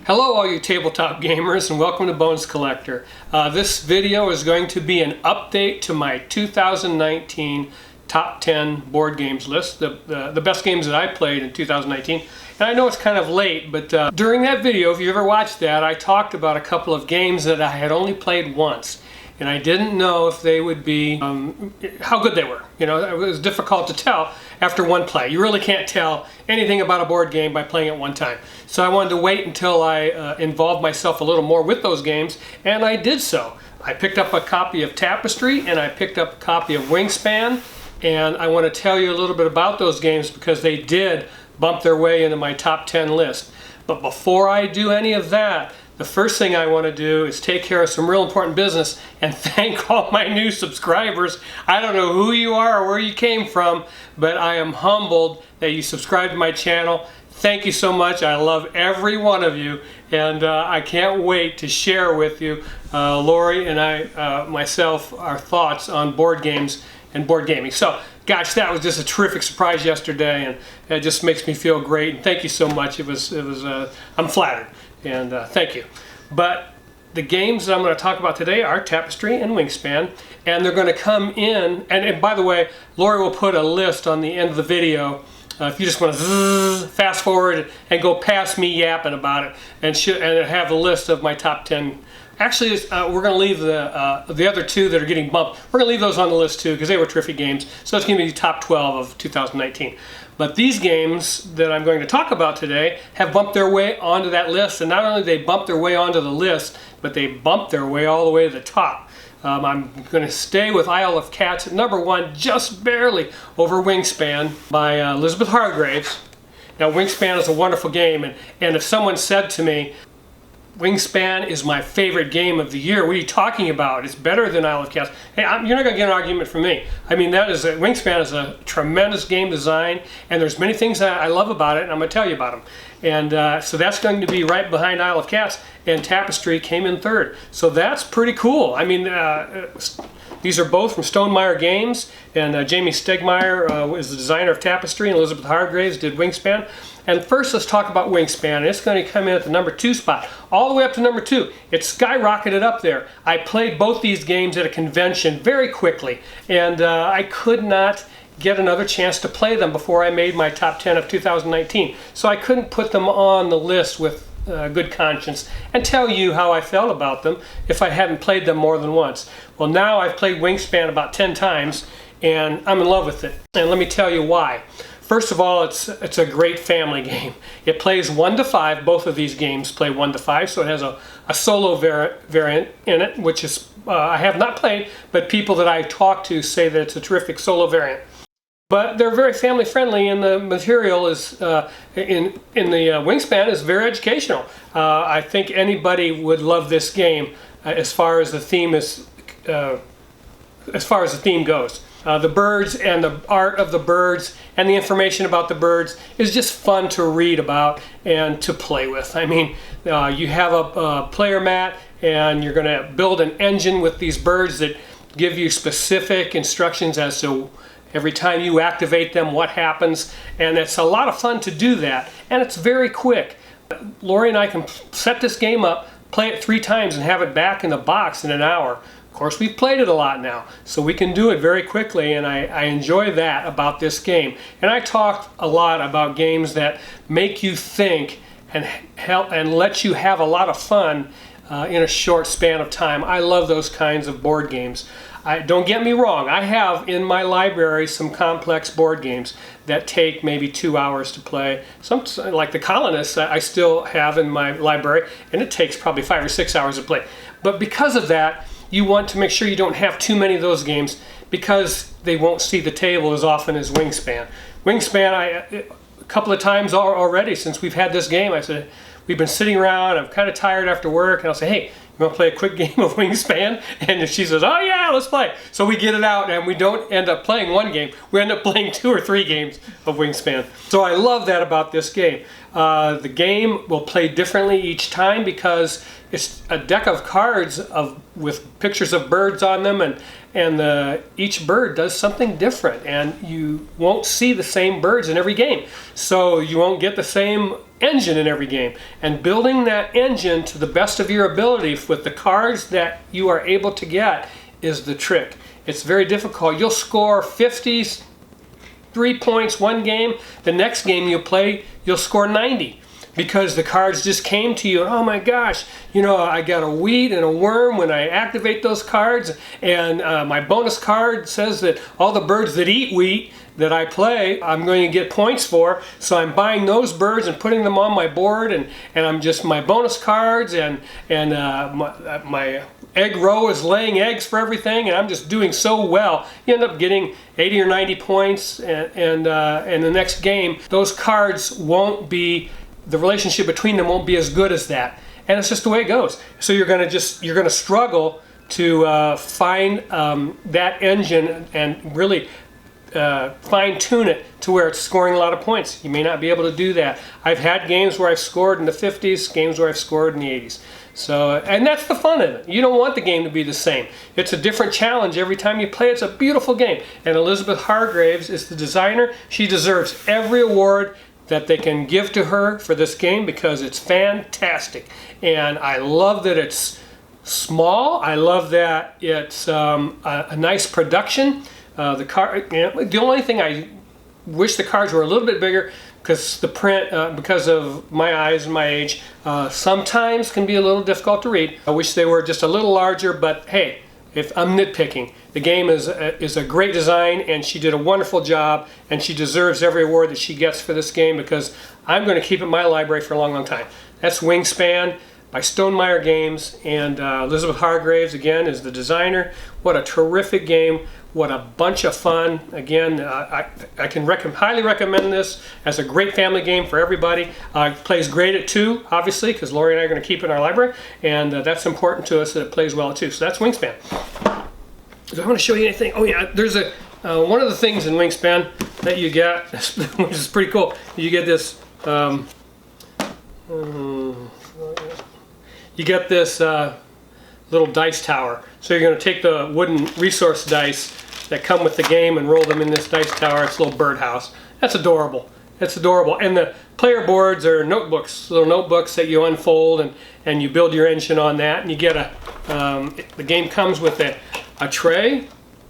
Hello all you tabletop gamers and welcome to Bones Collector. This video is going to be an update to my 2019 top 10 board games list, the best games that I played in 2019. And I know it's kind of late, but during that video, if you ever watched that, I talked about a couple of games that I had only played once. And I didn't know if they would be, how good they were. You know, it was difficult to tell after one play. You really can't tell anything about a board game by playing it one time. So I wanted to wait until I involved myself a little more with those games, and I did so. I picked up a copy of Tapestry, and I picked up a copy of Wingspan, and I want to tell you a little bit about those games because they did bump their way into my top 10 list. But before I do any of that, the first thing I want to do is take care of some real important business and thank all my new subscribers. I don't know who you are or where you came from, but I am humbled that you subscribed to my channel. Thank you so much. I love every one of you, and I can't wait to share with you, Lori and I, myself, our thoughts on board games and board gaming. So, gosh, that was just a terrific surprise yesterday, and it just makes me feel great. And thank you so much. I'm flattered. And thank you. But the games that I'm going to talk about today are Tapestry and Wingspan, and they're going to come in, and by the way, Lori will put a list on the end of the video if you just want to fast forward and go past me yapping about it, and have a list of my top 10. Actually, we're going to leave the other two that are getting bumped. We're going to leave those on the list too because they were terrific games. So it's going to be the top 12 of 2019. But these games that I'm going to talk about today have bumped their way onto that list. And not only they bumped their way onto the list, but they bumped their way all the way to the top. I'm going to stay with Isle of Cats at number 1, just barely over Wingspan by Elizabeth Hargraves. Now, Wingspan is a wonderful game, and if someone said to me, Wingspan is my favorite game of the year, what are you talking about? It's better than Isle of Cats. Hey, you're not going to get an argument from me. I mean, Wingspan is a tremendous game design, and there's many things that I love about it, and I'm going to tell you about them. And so that's going to be right behind Isle of Cats, and Tapestry came in third. So that's pretty cool. I mean, these are both from Stonemaier Games, and Jamie Stegmaier is the designer of Tapestry, and Elizabeth Hargraves did Wingspan. And first, let's talk about Wingspan. It's going to come in at the number 2 spot, all the way up to number 2. It skyrocketed up there. I played both these games at a convention very quickly, and I could not get another chance to play them before I made my top 10 of 2019. So I couldn't put them on the list with good conscience and tell you how I felt about them if I hadn't played them more than once. Well, now I've played Wingspan about 10 times, and I'm in love with it. And let me tell you why. First of all, it's a great family game. It plays 1 to 5. Both of these games play 1 to 5, so it has a solo variant in it, which is I have not played, but people that I talk to say that it's a terrific solo variant. But they're very family friendly, and the material is in the Wingspan is very educational. I think anybody would love this game as far as the theme goes. The birds and the art of the birds and the information about the birds is just fun to read about and to play with. I mean, you have a player mat, and you're going to build an engine with these birds that give you specific instructions as to every time you activate them, what happens. And it's a lot of fun to do that, and it's very quick. Lori and I can set this game up, play it 3 times, and have it back in the box in an hour. Of course, we've played it a lot now, so we can do it very quickly, and I enjoy that about this game. And I talked a lot about games that make you think and help and let you have a lot of fun in a short span of time. I love those kinds of board games. Don't get me wrong, I have in my library some complex board games that take maybe 2 hours to play. Some, like the Colonists, I still have in my library, and it takes probably 5 or 6 hours to play. But because of that, you want to make sure you don't have too many of those games because they won't see the table as often as Wingspan. Wingspan, a couple of times already since we've had this game, I said, we've been sitting around, I'm kind of tired after work, and I'll say, hey, you want to play a quick game of Wingspan? And she says, oh yeah, let's play. So we get it out, and we don't end up playing 1 game. We end up playing 2 or 3 games of Wingspan. So I love that about this game. The game will play differently each time because it's a deck of cards with pictures of birds on them, and each bird does something different, and you won't see the same birds in every game. So you won't get the same engine in every game. And building that engine to the best of your ability with the cards that you are able to get is the trick. It's very difficult. You'll score 53 points one game. The next game you play, you'll score 90. Because the cards just came to you, oh my gosh, you know, I got a wheat and a worm when I activate those cards, and my bonus card says that all the birds that eat wheat that I play, I'm going to get points for, so I'm buying those birds and putting them on my board, and I'm just, my bonus cards, and my egg row is laying eggs for everything, and I'm just doing so well. You end up getting 80 or 90 points, and in the next game, those cards won't be, the relationship between them won't be as good as that, and it's just the way it goes. So you're going to struggle to find that engine and really fine tune it to where it's scoring a lot of points. You may not be able to do that. I've had games where I've scored in the 50s, games where I've scored in the 80s. So, and that's the fun of it. You don't want the game to be the same. It's a different challenge every time you play. It's a beautiful game. And Elizabeth Hargraves is the designer. She deserves every award that they can give to her for this game because it's fantastic. And I love that it's small. I love that it's a nice production. The only thing I wish the cards were a little bit bigger, because the print, because of my eyes and my age, sometimes can be a little difficult to read. I wish they were just a little larger, but hey, if I'm nitpicking, the game is a great design, and she did a wonderful job, and she deserves every award that she gets for this game because I'm going to keep it in my library for a long, long time. That's Wingspan by Stonemaier Games, and Elizabeth Hargraves, again, is the designer. What a terrific game. What a bunch of fun. Again, I can highly recommend this as a great family game for everybody. It plays great at 2, obviously, because Lori and I are going to keep it in our library, and that's important to us that it plays well at 2. So that's Wingspan. Do I want to show you anything? Oh yeah, there's one of the things in Wingspan that you get, which is pretty cool. You get this, little dice tower. So you're going to take the wooden resource dice that come with the game and roll them in this dice tower. It's a little birdhouse. That's adorable. It's adorable. And the player boards are notebooks, little notebooks that you unfold, and you build your engine on that. And you get the game comes with a tray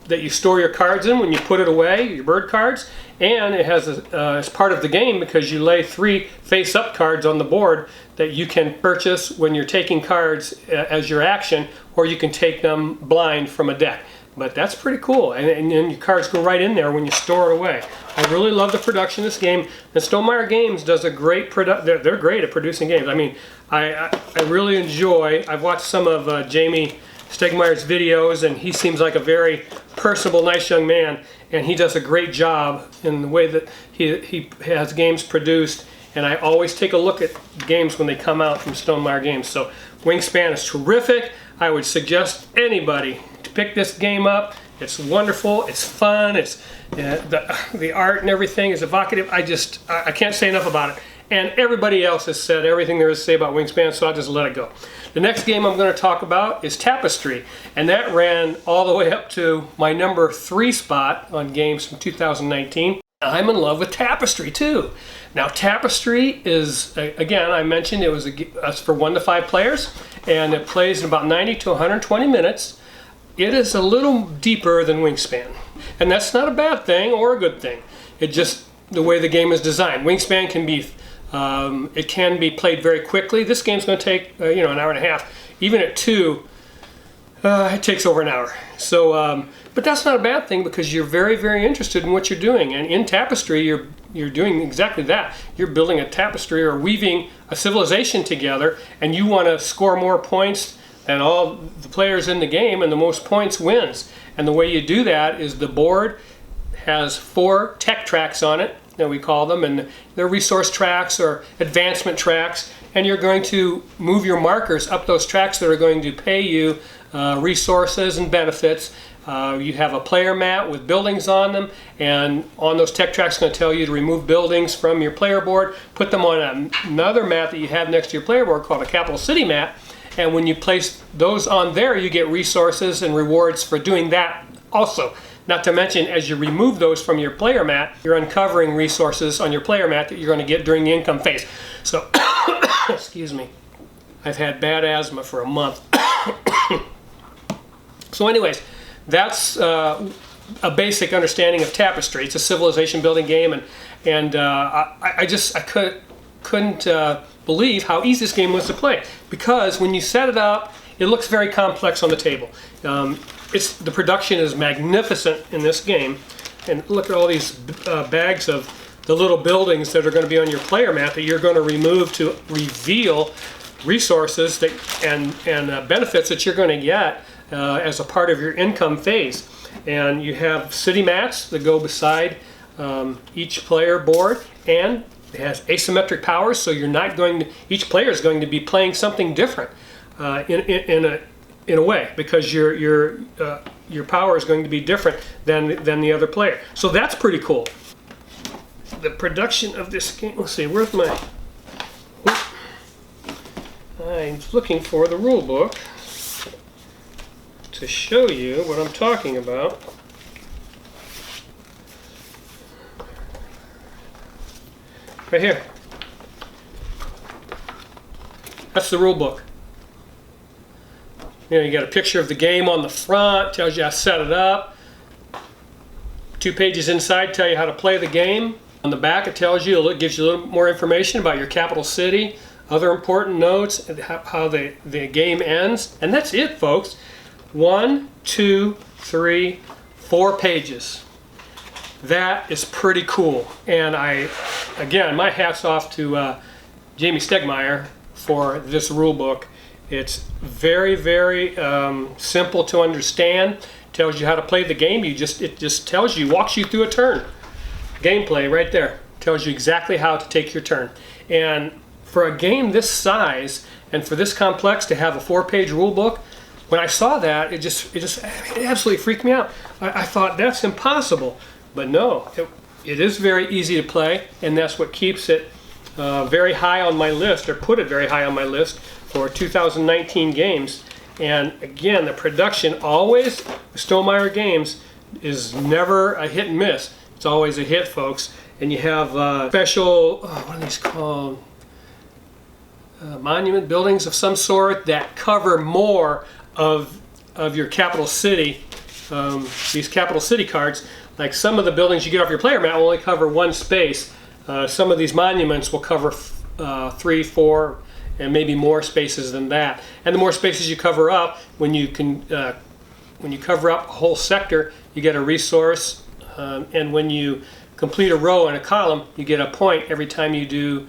that you store your cards in when you put it away, your bird cards. And it has, as part of the game, because you lay 3 face-up cards on the board that you can purchase when you're taking cards as your action, or you can take them blind from a deck. But that's pretty cool, and your cards go right in there when you store it away. I really love the production of this game. And Stonemaier Games does a great they're great at producing games. I mean, I really enjoy, I've watched some of Jamie Stegmaier's videos, and he seems like a very personable, nice young man, and he does a great job in the way that he has games produced, and I always take a look at games when they come out from Stonemaier Games. So Wingspan is terrific. I would suggest anybody to pick this game up. It's wonderful, it's fun, it's the art and everything is evocative. I can't say enough about it. And everybody else has said everything there is to say about Wingspan, so I'll just let it go. The next game I'm going to talk about is Tapestry, and that ran all the way up to my number 3 spot on games from 2019. I'm in love with Tapestry too. Now Tapestry is, again, I mentioned it was for 1 to 5 players, and it plays in about 90 to 120 minutes. It is a little deeper than Wingspan, and that's not a bad thing or a good thing. It just, the way the game is designed. Wingspan can be it can be played very quickly. This game's going to take an hour and a half. Even at 2, it takes over an hour. So, but that's not a bad thing because you're very, very interested in what you're doing. And in Tapestry, you're doing exactly that. You're building a tapestry or weaving a civilization together, and you want to score more points than all the players in the game, and the most points wins. And the way you do that is the board has 4 tech tracks on it, that we call them, and they're resource tracks or advancement tracks, and you're going to move your markers up those tracks that are going to pay you resources and benefits You have a player mat with buildings on them, and on those tech tracks it's going to tell you to remove buildings from your player board, put them on another mat that you have next to your player board called a capital city mat, and when you place those on there you get resources and rewards for doing that also. Not to mention, as you remove those from your player mat, you're uncovering resources on your player mat that you're going to get during the income phase. So, excuse me, I've had bad asthma for a month. So anyways, that's a basic understanding of Tapestry. It's a civilization building game, and I couldn't believe how easy this game was to play, because when you set it up, it looks very complex on the table. The production is magnificent in this game, and look at all these bags of the little buildings that are going to be on your player mat that you're going to remove to reveal resources that and benefits that you're going to get as a part of your income phase. And you have city mats that go beside each player board, and it has asymmetric powers, so you're not going to, each player is going to be playing something different in a way, because your power is going to be different than the other player. So that's pretty cool. The production of this game, let's see, where's my, I'm looking for the rule book to show you what I'm talking about. Right here. That's the rule book. You know, you got a picture of the game on the front, tells you how to set it up. 2 pages inside tell you how to play the game. On the back it tells you, it gives you a little more information about your capital city, other important notes, and how the game ends. And that's it, folks. 1, 2, 3, 4 pages. That is pretty cool. And again, my hat's off to Jamie Stegmaier for this rule book. It's very, very simple to understand. Tells you how to play the game. It just tells you, walks you through a turn. Gameplay right there. Tells you exactly how to take your turn. And for a game this size and for this complex to have a 4-page rule book, when I saw that, it absolutely freaked me out. I thought that's impossible. But no, it is very easy to play, and that's what keeps it very high on my list, or put it very high on my list for 2019 games. And again, the production always, with Stonemaier Games, is never a hit and miss. It's always a hit, folks. And you have special, what are these called? Monument buildings of some sort that cover more of your capital city, these capital city cards. Like some of the buildings you get off your player mat will only cover 1 space. Some of these monuments will cover 3, 4, and maybe more spaces than that. And the more spaces you cover up, when you cover up a whole sector, you get a resource. And when you complete a row and a column, you get a point every time you do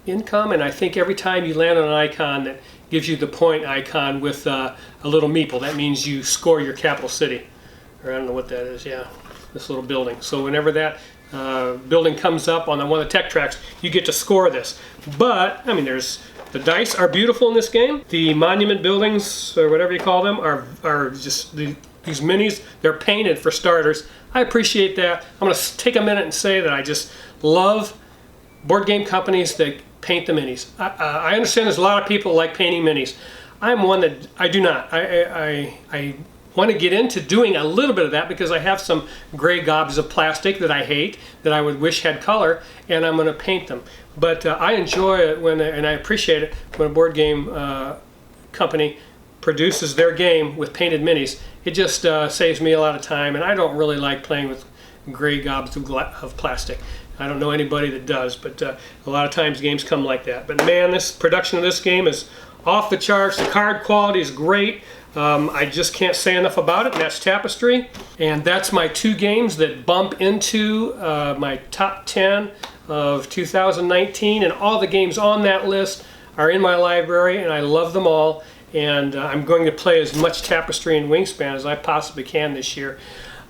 income. And I think every time you land on an icon that gives you the point icon with a little meeple, that means you score your capital city. Or I don't know what that is, yeah. This little building. So whenever that building comes up on one of the tech tracks, you get to score this. But, I mean, the dice are beautiful in this game. The monument buildings, or whatever you call them, are just these minis. They're painted for starters. I appreciate that. I'm going to take a minute and say that I just love board game companies that paint the minis. I understand there's a lot of people that like painting minis. I'm one that I do not. I want to get into doing a little bit of that because I have some gray gobs of plastic that I hate, that I would wish had color, and I'm going to paint them. But I enjoy it and I appreciate it when a board game company produces their game with painted minis. It just saves me a lot of time, and I don't really like playing with gray gobs of plastic. I don't know anybody that does, but a lot of times games come like that. But man, this production of this game is off the charts. The card quality is great. I just can't say enough about it, and that's Tapestry. And that's my 2 games that bump into my top 10 of 2019, and all the games on that list are in my library, and I love them all. And I'm going to play as much Tapestry and Wingspan as I possibly can this year.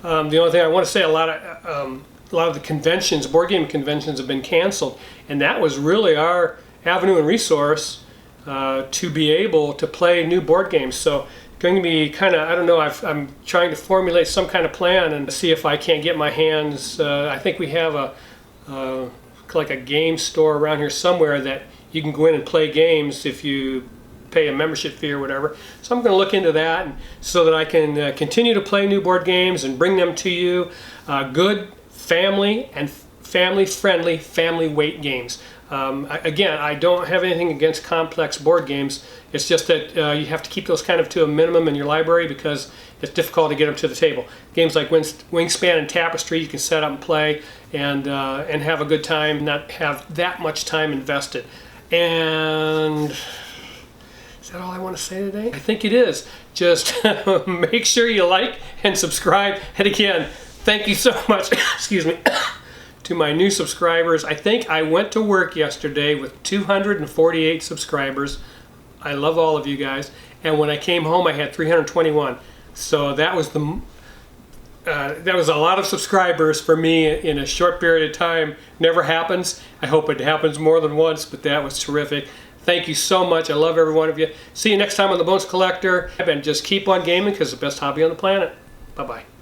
The only thing I want to say, a lot of the conventions, board game conventions, have been canceled, and that was really our avenue and resource to be able to play new board games. So going to be kind of, I don't know, I'm trying to formulate some kind of plan and see if I can't get my hands. I think we have like a game store around here somewhere that you can go in and play games if you pay a membership fee or whatever. So I'm going to look into that so that I can continue to play new board games and bring them to you. Good family and family-friendly, family-weight games. Again, I don't have anything against complex board games. It's just that you have to keep those kind of to a minimum in your library because it's difficult to get them to the table. Games like Wingspan and Tapestry, you can set up and play and have a good time, not have that much time invested. And is that all I want to say today? I think it is. Just make sure you like and subscribe. And again, thank you so much, excuse me, to my new subscribers. I think I went to work yesterday with 248 subscribers. I love all of you guys. And when I came home, I had 321. So that was a lot of subscribers for me in a short period of time. Never happens. I hope it happens more than once, but that was terrific. Thank you so much. I love every one of you. See you next time on The Bones Collector. And just keep on gaming because it's the best hobby on the planet. Bye-bye.